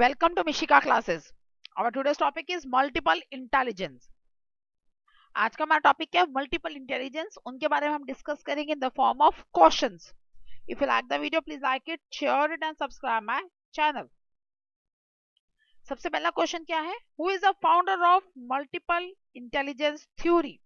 Welcome to Mishika classes. Our today's topic is multiple intelligence. आज का हमारा topic क्या है? Multiple intelligence. उनके बारे में हम डिस्कस करेंगे in the form of questions. If you like the video please like it, share it and subscribe my channel. सबसे पहला क्वेश्चन क्या है? Who is the founder of multiple intelligence theory?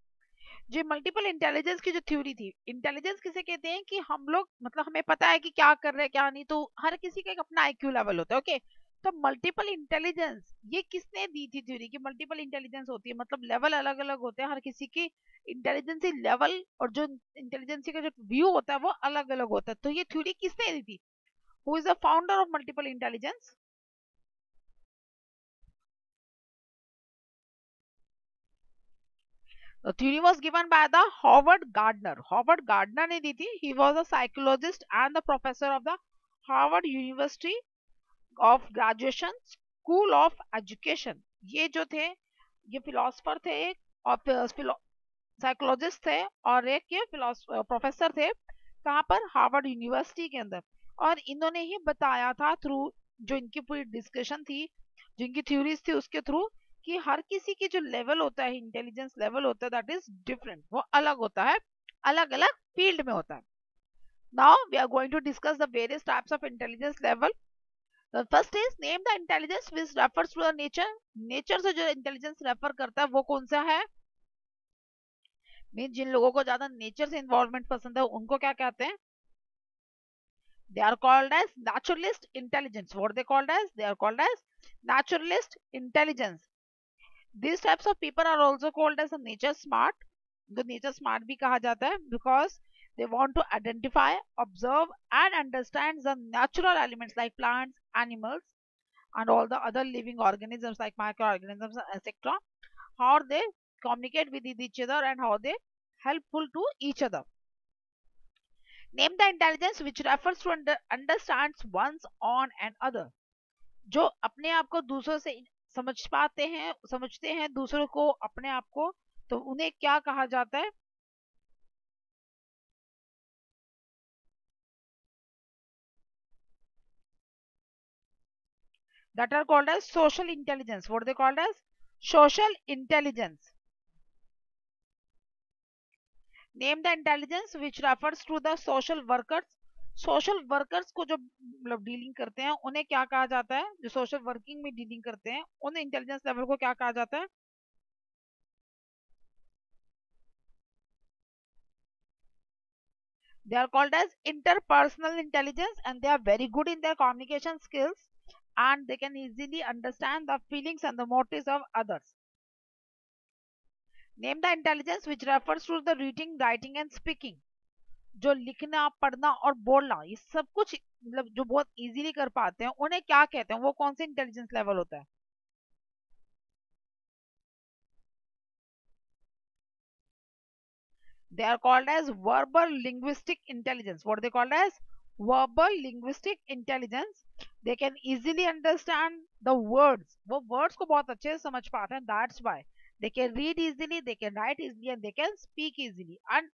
जो मल्टीपल इंटेलिजेंस की जो theory थी, intelligence किसे कहते हैं कि हम लोग मतलब हमें पता है कि क्या कर रहे हैं क्या नहीं, तो हर किसी का एक अपना आईक्यू लेवल होता है. ओके, तो मल्टीपल इंटेलिजेंस ये किसने दी थी थ्योरी की? मल्टीपल इंटेलिजेंस होती है मतलब लेवल अलग अलग होते हैं हर किसी की इंटेलिजेंसी लेवल, और जो इंटेलिजेंसी का जो व्यू होता है वो अलग अलग होता है. तो ये थ्योरी किसने दी थी? Who is the founder of multiple intelligence? The theory was given by the Howard Gardner. Howard Gardner ने दी थी. He was a psychologist and the professor of the Harvard University of Graduation School of Education. ये जो थे ये philosopher थे एक, और psychologist थे, और एक ये प्रोफेसर थे. कहाँ पर? हार्वर्ड यूनिवर्सिटी के अंदर. और इन्होंने ही बताया था थ्रू जो इनकी पूरी डिस्कशन थी, जो इनकी थ्योरीज थी उसके थ्रू, कि हर किसी की जो लेवल होता है, इंटेलिजेंस लेवल होता है, दैट इज डिफरेंट, वो अलग होता है, अलग अलग फील्ड में होता है. Now we are going to discuss the various types of intelligence level. The first is name the intelligence which refers to the nature. Nature से जो इंटेलिजेंस रेफर करता है वो कौन सा है? मीन जिन लोगों को ज्यादा नेचर से इन्वॉल्वमेंट पसंद है उनको क्या कहते हैं? They are called as naturalist intelligence. What they called as? They are called as naturalist intelligence. These types of people are also called as a nature smart. The nature smart भी कहा जाता है because they want to identify, observe and understand the natural elements like plants, animals and all the other living organisms like microorganisms, etc. How they communicate with each other and how they helpful to each other. Name the intelligence which refers to understands one's on and other. जो अपने आप को दूसरों से समझ पाते हैं, समझते हैं दूसरों को, अपने आप को, तो उन्हें क्या कहा जाता है? That are called as social intelligence. What they called as? Social intelligence. Name the intelligence which refers to the social workers. Social workers को जो मतलब डीलिंग करते हैं उन्हें क्या कहा जाता है? जो सोशल वर्किंग में डीलिंग करते हैं उन इंटेलिजेंस लेवल को क्या कहा जाता है? They are called as interpersonal intelligence and they are very good in their communication skills and they can easily understand the feelings and the motives of others. Name the intelligence which refers to the reading, writing and speaking. जो लिखना, पढ़ना और बोलना ये सब कुछ मतलब जो बहुत इजीली कर पाते हैं उन्हें क्या कहते हैं? वो कौन से इंटेलिजेंस लेवल होता है? They are called as verbal linguistic intelligence. What are they called as? Verbal linguistic intelligence. They can easily understand the words. वो words को बहुत अच्छे से समझ पाते हैं. That's why they can read easily, they can write easily, and they can speak easily. And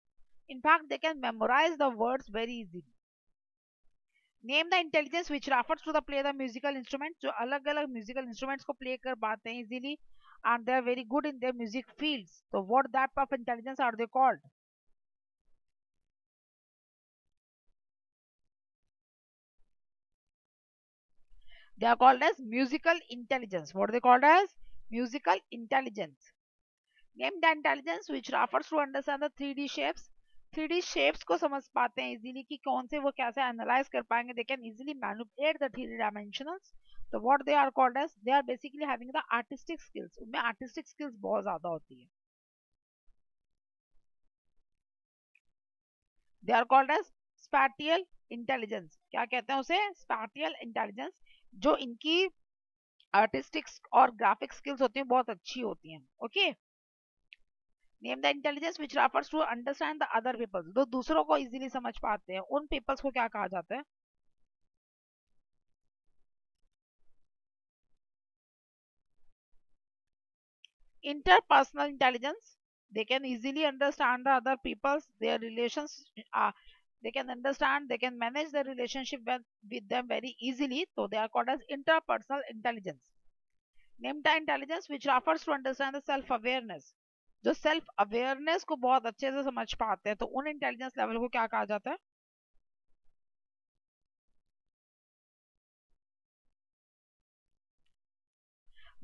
in fact, they can memorize the words very easily. Name the intelligence which refers to the play the musical instruments. जो अलग अलग musical instruments को play कर पाते हैं easily, and they are very good in their music fields. So what type of intelligence are they called? They are called as musical intelligence. What are they called as? Musical intelligence. Name the intelligence which refers to understand the 3D shapes. 3D shapes को समझ पाते हैं easily कि कौन से वो कैसे analyze कर पाएंगे. They can easily manipulate the 3D dimensionals. So what they are called as? They are basically having the artistic skills. उनमें artistic skills बहुत ज़्यादा होती है. They are called as spatial intelligence. क्या कहते हैं उसे? Spatial intelligence. जो इनकी आर्टिस्टिक और ग्राफिक स्किल्स होती हैं बहुत अच्छी होती हैं. Okay. Name the intelligence which refers to understand the other peoples. जो दूसरों को इजीली समझ पाते हैं उन पीपल्स को क्या कहा जाता है? Interpersonal intelligence. They can easily understand the other people's their relations, they can understand, they can manage their relationship with them very easily. So they are called as interpersonal intelligence. Name the intelligence which refers to understand the self awareness. जो self awareness को बहुत अच्छे से समझ पाते हैं, तो उन इंटेलिजेंस लेवल को क्या कहा जाता है?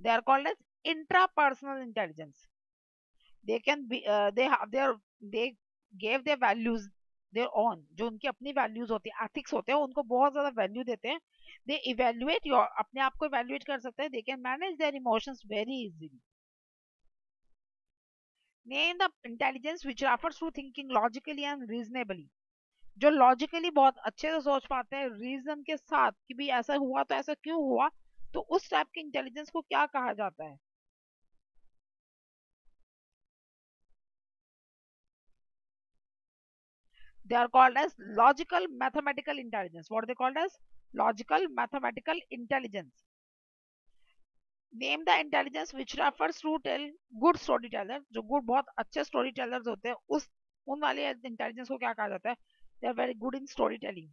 They are called as intrapersonal intelligence. They can be they have their they gave their values their own. जो उनकी अपनी वैल्यूज होती है, एथिक्स होते हैं, उनको बहुत ज्यादा वैल्यू देते हैं. दे इवेल्युएट योर, अपने आप को इवेल्युएट कर सकते हैं. They can manage their emotions very easily. Name the intelligence which refers to thinking logically and reasonably. जो लॉजिकली बहुत अच्छे से सोच पाते हैं, रीजन के साथ कि भी ऐसा हुआ तो ऐसा क्यों हुआ, तो उस टाइप के इंटेलिजेंस को क्या कहा जाता है? They are called as logical mathematical intelligence. What are they called as? Logical mathematical intelligence. Name the intelligence which refers to tell good storyteller. जो good बहुत अच्छे storytellers होते हैं, उस उन वाले intelligence को क्या कहा जाता है? They are very good in storytelling.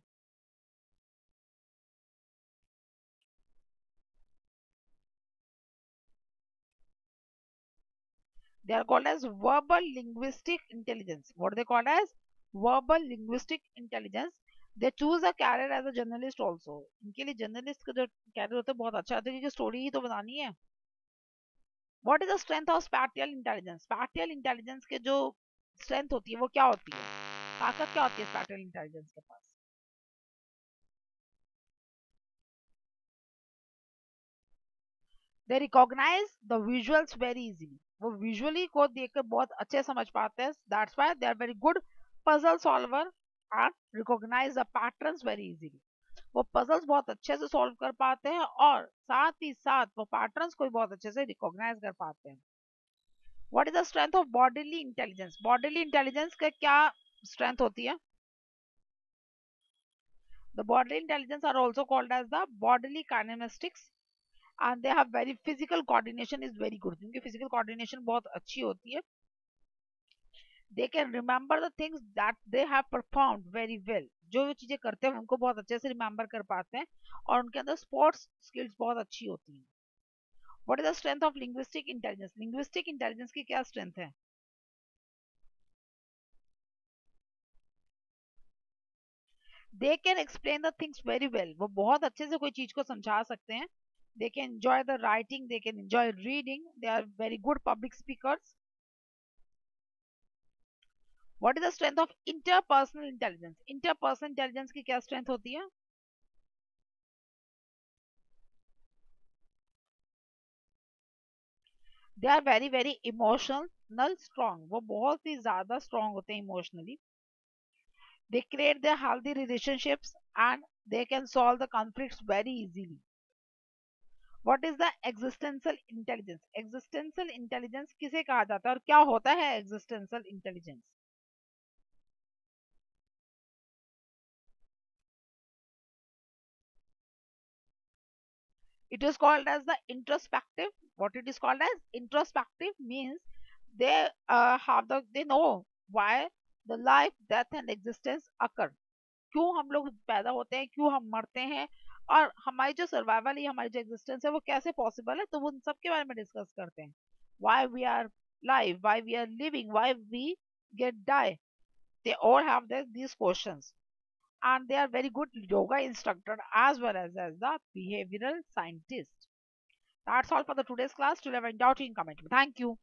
They are called as verbal linguistic intelligence. What are they called as? Verbal linguistic intelligence. They choose a career as a journalist also. इनके लिए journalist का जो career होता है बहुत अच्छा होता है, क्योंकि story ही तो बनानी है. What is the strength of spatial intelligence? Spatial intelligence के जो strength होती है वो क्या होती है? ताकत क्या होती है spatial intelligence के पास? They recognize the visuals very easily. वो visually को देखकर बहुत अच्छे समझ पाते हैं. That's why they are very good puzzle solver and recognize the patterns very easily. वो puzzles बहुत अच्छे से solve कर पाते हैं और साथ ही साथ वो patterns को भी बहुत अच्छे से recognize कर पाते हैं. What is the strength of bodily intelligence? Bodily intelligence का क्या strength होती है? The bodily intelligence are also called as the bodily kinematics, and they have very physical coordination is very good. उनकी physical coordination बहुत अच्छी होती है. They can remember the things that they have performed very well. जो चीजें करते हैं उनको बहुत अच्छे से remember कर पाते हैं और उनके अंदर sports skills बहुत अच्छी होती हैं. What is the strength of linguistic intelligence? Linguistic intelligence की क्या strength है? They can explain the things very well. वो बहुत अच्छे से कोई चीज को समझा सकते हैं. They can enjoy the writing, they can enjoy reading, they are very good public speakers. What is the strength of interpersonal intelligence? Interpersonal intelligence की क्या strength होती है? They are very very emotional strong. वो बहुत ही ज़्यादा strong होते हैं emotionally. They create their healthy relationships and they can solve the conflicts very easily. What is the existential intelligence? Existential intelligence किसे कहा जाता है और क्या होता है existential intelligence? It is called as the introspective. What it is called as introspective means they they know why the life, death and existence occur. क्यों हम लोग पैदा होते हैं, क्यों हम मरते हैं, और हमारी जो सर्वाइवल है, हमारी जो एग्जिस्टेंस है वो कैसे पॉसिबल है, तो वो उन सब के बारे में डिस्कस करते हैं. why we are live, why we are living, why we get die. They all have these questions, and they are very good yoga instructor as well as the behavioral scientist. That's all for the today's class. Till ever doubt in comment. Thank you.